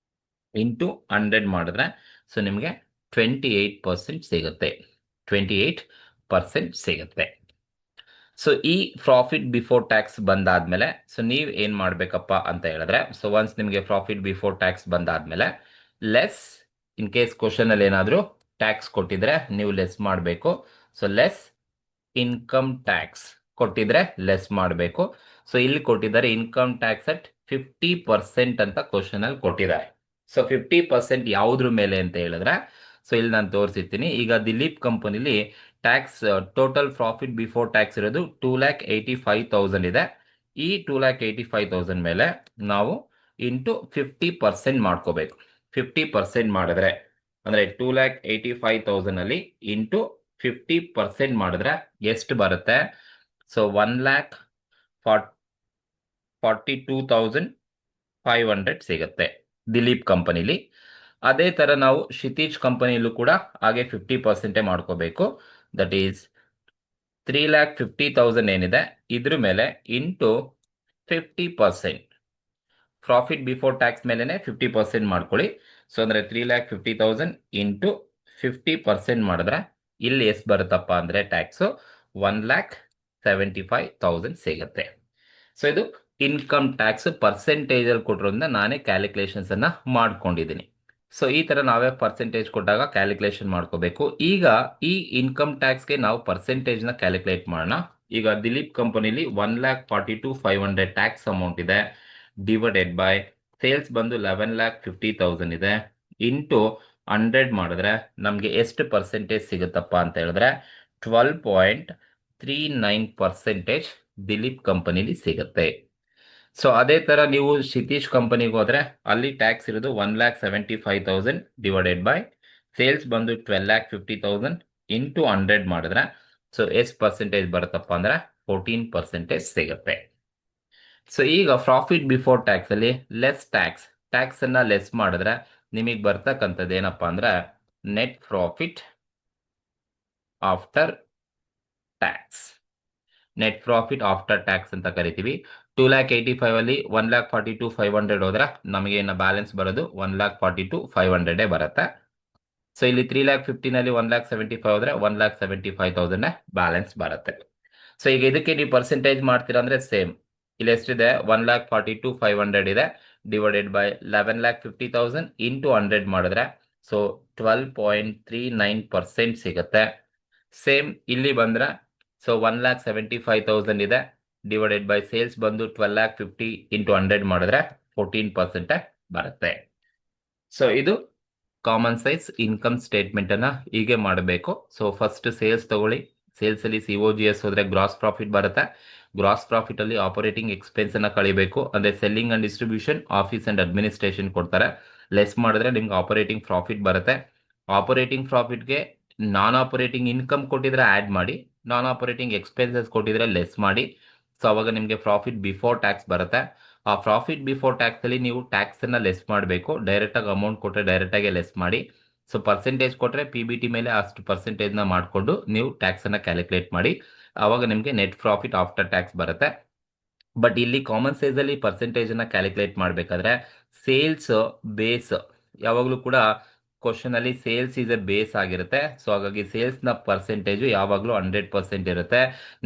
ಇಂಟು 100 ಮಾಡಿದ್ರೆ ಸೊ ನಿಮಗೆ 28% ಸಿಗುತ್ತೆ. 28% ಸಿಗುತ್ತೆ. ಸೊ ಈ ಪ್ರಾಫಿಟ್ ಬಿಫೋರ್ ಟ್ಯಾಕ್ಸ್ ಬಂದಾದ್ಮೇಲೆ ಸೊ ನೀವು ಏನ್ ಮಾಡ್ಬೇಕಪ್ಪ ಅಂತ ಹೇಳಿದ್ರೆ ಸೊ ಒನ್ಸ್ ನಿಮಗೆ ಪ್ರಾಫಿಟ್ ಬಿಫೋರ್ ಟ್ಯಾಕ್ಸ್ ಬಂದಾದ್ಮೇಲೆ ಲೆಸ್ ಇನ್ ಕೇಸ್ ಕ್ವಶನ್ ಅಲ್ಲಿ ಏನಾದ್ರು ಟ್ಯಾಕ್ಸ್ ಕೊಟ್ಟಿದ್ರೆ ನೀವು ಲೆಸ್ ಮಾಡಬೇಕು. ಸೊ ಲೆಸ್ ಇನ್ಕಮ್ ಟ್ಯಾಕ್ಸ್ ಕೊಟ್ಟಿದ್ರೆ ಲೆಸ್ ಮಾಡಬೇಕು. ಸೊ ಇಲ್ಲಿ ಕೊಟ್ಟಿದ್ದಾರೆ ಇನ್ಕಮ್ ಟ್ಯಾಕ್ಸ್ ಅಟ್ 50% ಅಂತ ಕ್ವಶನ್ ಅಲ್ಲಿ ಕೊಟ್ಟಿದ್ದಾರೆ. ಸೊ 50% ಯಾವುದ್ರ ಮೇಲೆ ಅಂತ ಹೇಳಿದ್ರೆ ಸೊ ಇಲ್ಲಿ ನಾನು ತೋರಿಸಿರ್ತೀನಿ. ಈಗ ದಿಲೀಪ್ ಕಂಪನಿಲಿ tax total profit before tax ಇರೋದು 2,85,000 ಇದೆ. ಈ 2,85,000 ಮೇಲೆ ನಾವು ಇಂಟು 50% ಮಾಡ್ಕೋಬೇಕು. 50% ಮಾಡಿದ್ರೆ ಅಂದ್ರೆ 2,85,000 ಅಲ್ಲಿ ಇಂಟು 50% ಮಾಡಿದ್ರೆ ಎಷ್ಟು ಬರುತ್ತೆ? ಸೊ 1,42,500 ಸಿಗುತ್ತೆ ದಿಲೀಪ್ ಕಂಪನಿಲಿ. ಅದೇ ತರ ನಾವು ಕ್ಷಿತೀಶ್ ಕಂಪನಿಯಲ್ಲೂ ಕೂಡ ಹಾಗೆ 50% ಮಾಡ್ಕೋಬೇಕು. ದಟ್ ಈಸ್ 3,50,000 ಏನಿದೆ ಇದ್ರ ಮೇಲೆ ಇಂಟು 50%. ಪ್ರಾಫಿಟ್ ಬಿಫೋರ್ ಟ್ಯಾಕ್ಸ್ ಮೇಲೆನೆ 50% ಮಾಡ್ಕೊಳ್ಳಿ. ಸೊ ಅಂದ್ರೆ 3,50,000 ಇಂಟು 50% ಮಾಡಿದ್ರೆ ಇಲ್ಲಿ ಎಷ್ಟು ಬರುತ್ತಪ್ಪ ಅಂದ್ರೆ ಟ್ಯಾಕ್ಸ್ 1,75,000 ಸಿಗುತ್ತೆ. ಸೊ ಇದು ಇನ್ಕಮ್ ಟ್ಯಾಕ್ಸ್ ಪರ್ಸೆಂಟೇಜ್ ಅಲ್ಲಿ ಕೊಟ್ಟಿರೋದ್ರಿಂದ ನಾನೇ ಕ್ಯಾಲ್ಕುಲೇಷನ್ಸ್ ಅನ್ನ ಮಾಡ್ಕೊಂಡಿದ್ದೀನಿ. ಸೊ ಈ ತರ ನಾವೇ ಪರ್ಸೆಂಟೇಜ್ ಕೊಟ್ಟಾಗ ಕ್ಯಾಲ್ಕುಲೇಷನ್ ಮಾಡ್ಕೋಬೇಕು. ಈಗ ಈ ಇನ್ಕಮ್ ಟ್ಯಾಕ್ಸ್ಗೆ ನಾವು ಪರ್ಸೆಂಟೇಜ್ ನ ಕ್ಯಾಲ್ಕುಲೇಟ್ ಮಾಡೋಣ. ಈಗ ದಿಲೀಪ್ ಕಂಪನಿಲಿ 1,42,500 ಟ್ಯಾಕ್ಸ್ ಅಮೌಂಟ್ ಇದೆ ಡಿವೈಡೆಡ್ ಬೈ ಸೇಲ್ಸ್ ಬಂದು 11,50,000 ಇದೆ ಇಂಟು 100 ಮಾಡಿದ್ರೆ ನಮಗೆ ಎಷ್ಟು ಪರ್ಸೆಂಟೇಜ್ ಸಿಗುತ್ತಪ್ಪ ಅಂತ ಹೇಳಿದ್ರೆ 12.39% ದಿಲೀಪ್ ಕಂಪನಿಲಿ ಸಿಗುತ್ತೆ. ಸೊ ಅದೇ ತರ ನೀವು ಕ್ಷಿತೀಶ್ ಕಂಪನಿಗೆ ಹೋದ್ರೆ ಅಲ್ಲಿ ಟ್ಯಾಕ್ಸ್ ಇರೋದು 1,75,000 ಡಿವೈಡೆಡ್ ಬೈ ಸೇಲ್ಸ್ ಬಂದು 12,50,000 ಇಂಟು 100 ಮಾಡಿದ್ರೆ ಸೊ ಎಷ್ಟು ಪರ್ಸೆಂಟೇಜ್ ಬರುತ್ತಪ್ಪ ಅಂದ್ರೆ 14% ಸಿಗುತ್ತೆ. ಸೊ ಈಗ ಪ್ರಾಫಿಟ್ ಬಿಫೋರ್ ಟ್ಯಾಕ್ಸ್ ಅಲ್ಲಿ ಲೆಸ್ ಟ್ಯಾಕ್ಸ್ ಅನ್ನ ಲೆಸ್ ಮಾಡಿದ್ರೆ ನಿಮಗೆ ಬರ್ತಕ್ಕಂಥದ್ದು ಏನಪ್ಪಾ ಅಂದ್ರೆ net profit after tax. Net profit after tax ಅಂತ ಕರಿತೀವಿ. 2,85,000 ಅಲ್ಲಿ 1,42,500 ಹೋದ್ರೆ ನಮಗೆ ಇನ್ನು ಬ್ಯಾಲೆನ್ಸ್ ಬರೋದು 1,42,500 ಬರುತ್ತೆ. ಸೊ ಇಲ್ಲಿ 3,50,000 ನಲ್ಲಿ 1,75,000 ಹೋದ್ರೆ 1,75,000 ಬ್ಯಾಲೆನ್ಸ್ ಬರುತ್ತೆ. ಸೊ ಈಗ ಇದಕ್ಕೆ ನೀವು ಪರ್ಸೆಂಟೇಜ್ ಮಾಡ್ತೀರಾ ಅಂದ್ರೆ ಸೇಮ್ ಇಲ್ಲಿ ಎಷ್ಟಿದೆ 1,42,500 ಇದೆ ಡಿವೈಡೆಡ್ ಬೈ 11,50,000 ಇಂಟು 100 ಮಾಡಿದ್ರೆ ಸೊ 12.39% ಸಿಗುತ್ತೆ. ಸೇಮ್ ಇಲ್ಲಿ ಬಂದ್ರೆ ಸೊ 1,75,000 ಇದೆ, ಡಿವೈಡೆಡ್ ಬೈ ಸೇಲ್ಸ್ ಬಂದು 12,50,000 ಇಂಟು 100 ಮಾಡಿದ್ರೆ 14% ಬರುತ್ತೆ. ಸೊ ಇದು ಕಾಮನ್ ಸೈಜ್ ಇನ್ಕಮ್ ಸ್ಟೇಟ್ಮೆಂಟ್ ಅನ್ನ ಹೀಗೆ ಮಾಡಬೇಕು. ಸೊ ಫಸ್ಟ್ ಸೇಲ್ಸ್ ತಗೊಳ್ಳಿ, ಸೇಲ್ಸ್ ಅಲ್ಲಿ COGS ಹೋದ್ರೆ ಗ್ರಾಸ್ ಪ್ರಾಫಿಟ್ ಬರುತ್ತೆ. ಗ್ರಾಸ್ ಪ್ರಾಫಿಟ್ ಅಲ್ಲಿ ಆಪರೇಟಿಂಗ್ ಎಕ್ಸ್ಪೆನ್ಸ್ ಅನ್ನ ಕಳಿಬೇಕು, ಅಂದ್ರೆ selling and distribution, office and administration ಕೊಡ್ತಾರೆ. ಲೆಸ್ ಮಾಡಿದ್ರೆ ನಿಮ್ಗೆ ಆಪರೇಟಿಂಗ್ ಪ್ರಾಫಿಟ್ ಬರುತ್ತೆ. ಆಪರೇಟಿಂಗ್ ಪ್ರಾಫಿಟ್ಗೆ ನಾನ್ ಆಪರೇಟಿಂಗ್ ಇನ್ಕಮ್ ಕೊಟ್ಟಿದ್ರೆ ಆಡ್ ಮಾಡಿ, ನಾನ್ ಆಪರೇಟಿಂಗ್ ಎಕ್ಸ್ಪೆನ್ಸಸ್ ಕೊಟ್ಟಿದ್ರೆ ಲೆಸ್ ಮಾಡಿ. ಸೊ ಅವಾಗ ನಿಮಗೆ ಪ್ರಾಫಿಟ್ ಬಿಫೋರ್ ಟ್ಯಾಕ್ಸ್ ಬರುತ್ತೆ. ಆ ಪ್ರಾಫಿಟ್ ಬಿಫೋರ್ ಟ್ಯಾಕ್ಸ್ ಅಲ್ಲಿ ನೀವು ಟ್ಯಾಕ್ಸ್ ಅನ್ನ ಲೆಸ್ ಮಾಡಬೇಕು. ಡೈರೆಕ್ಟ್ ಆಗಿ ಅಮೌಂಟ್ ಕೊಟ್ಟರೆ ಡೈರೆಕ್ಟ್ ಆಗಿ ಲೆಸ್ ಮಾಡಿ. ಸೊ ಪರ್ಸೆಂಟೇಜ್ ಕೊಟ್ಟರೆ PBT ಮೇಲೆ ಅಷ್ಟು ಪರ್ಸೆಂಟೇಜ್ ನ ಮಾಡಿಕೊಂಡು ನೀವು ಟ್ಯಾಕ್ಸ್ ಅನ್ನ ಕ್ಯಾಲ್ಕುಲೇಟ್ ಮಾಡಿ. ಅವಾಗ ನಿಮಗೆ ನೆಟ್ ಪ್ರಾಫಿಟ್ ಆಫ್ಟರ್ ಟ್ಯಾಕ್ಸ್ ಬರುತ್ತೆ. ಬಟ್ ಇಲ್ಲಿ ಕಾಮನ್ ಸೈಜ್ ಅಲ್ಲಿ ಪರ್ಸೆಂಟೇಜ್ ಅನ್ನ ಕ್ಯಾಲ್ಕುಲೇಟ್ ಮಾಡಬೇಕಾದ್ರೆ ಸೇಲ್ಸ್ ಬೇಸ್ ಯಾವಾಗಲೂ ಕೂಡ ಕ್ವಶನ್ ಅಲ್ಲಿ ಸೇಲ್ಸ್ ಇಸ್ ಎ ಬೇಸ್ ಆಗಿರುತ್ತೆ. ಸೊ ಹಾಗಾಗಿ ಸೇಲ್ಸ್ ನ ಪರ್ಸೆಂಟೇಜ್ ಯಾವಾಗಲೂ 100% ಇರುತ್ತೆ.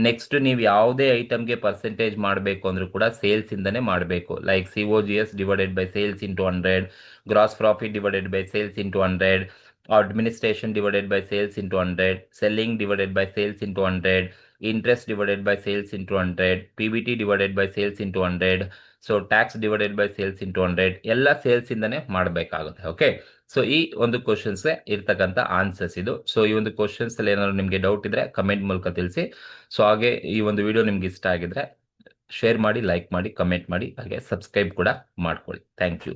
ನೆಕ್ಸ್ಟ್ ನೀವು ಯಾವುದೇ ಐಟಮ್ಗೆ ಪರ್ಸೆಂಟೇಜ್ ಮಾಡಬೇಕು ಅಂದ್ರೂ ಕೂಡ ಸೇಲ್ಸ್ ಇಂದನೇ ಮಾಡಬೇಕು. Like COGS divided by sales into 100, gross profit divided by sales into 100, administration divided by sales into 100, selling divided by sales into 100, interest divided by sales into 100, PBT divided by sales into 100, so tax divided by sales into 100 ಎಲ್ಲ sales ಇಂದಾನೆ ಮಾಡಬೇಕಾಗುತ್ತೆ. Okay, so ಈ ಒಂದು questions ಇರ್ತಕ್ಕಂಥ answers ಇದು. So ಈ ಒಂದು questions ಅಲ್ಲಿ ಏನಾದ್ರು ನಿಮಗೆ ಡೌಟ್ ಇದ್ರೆ ಕಮೆಂಟ್ ಮೂಲಕ ತಿಳಿಸಿ. ಸೊ ಹಾಗೆ ಈ ಒಂದು ವಿಡಿಯೋ ನಿಮ್ಗೆ ಇಷ್ಟ ಆಗಿದ್ರೆ ಶೇರ್ ಮಾಡಿ, ಲೈಕ್ ಮಾಡಿ, ಕಮೆಂಟ್ ಮಾಡಿ, ಹಾಗೆ ಸಬ್ಸ್ಕ್ರೈಬ್ ಕೂಡ ಮಾಡ್ಕೊಳ್ಳಿ. Thank you.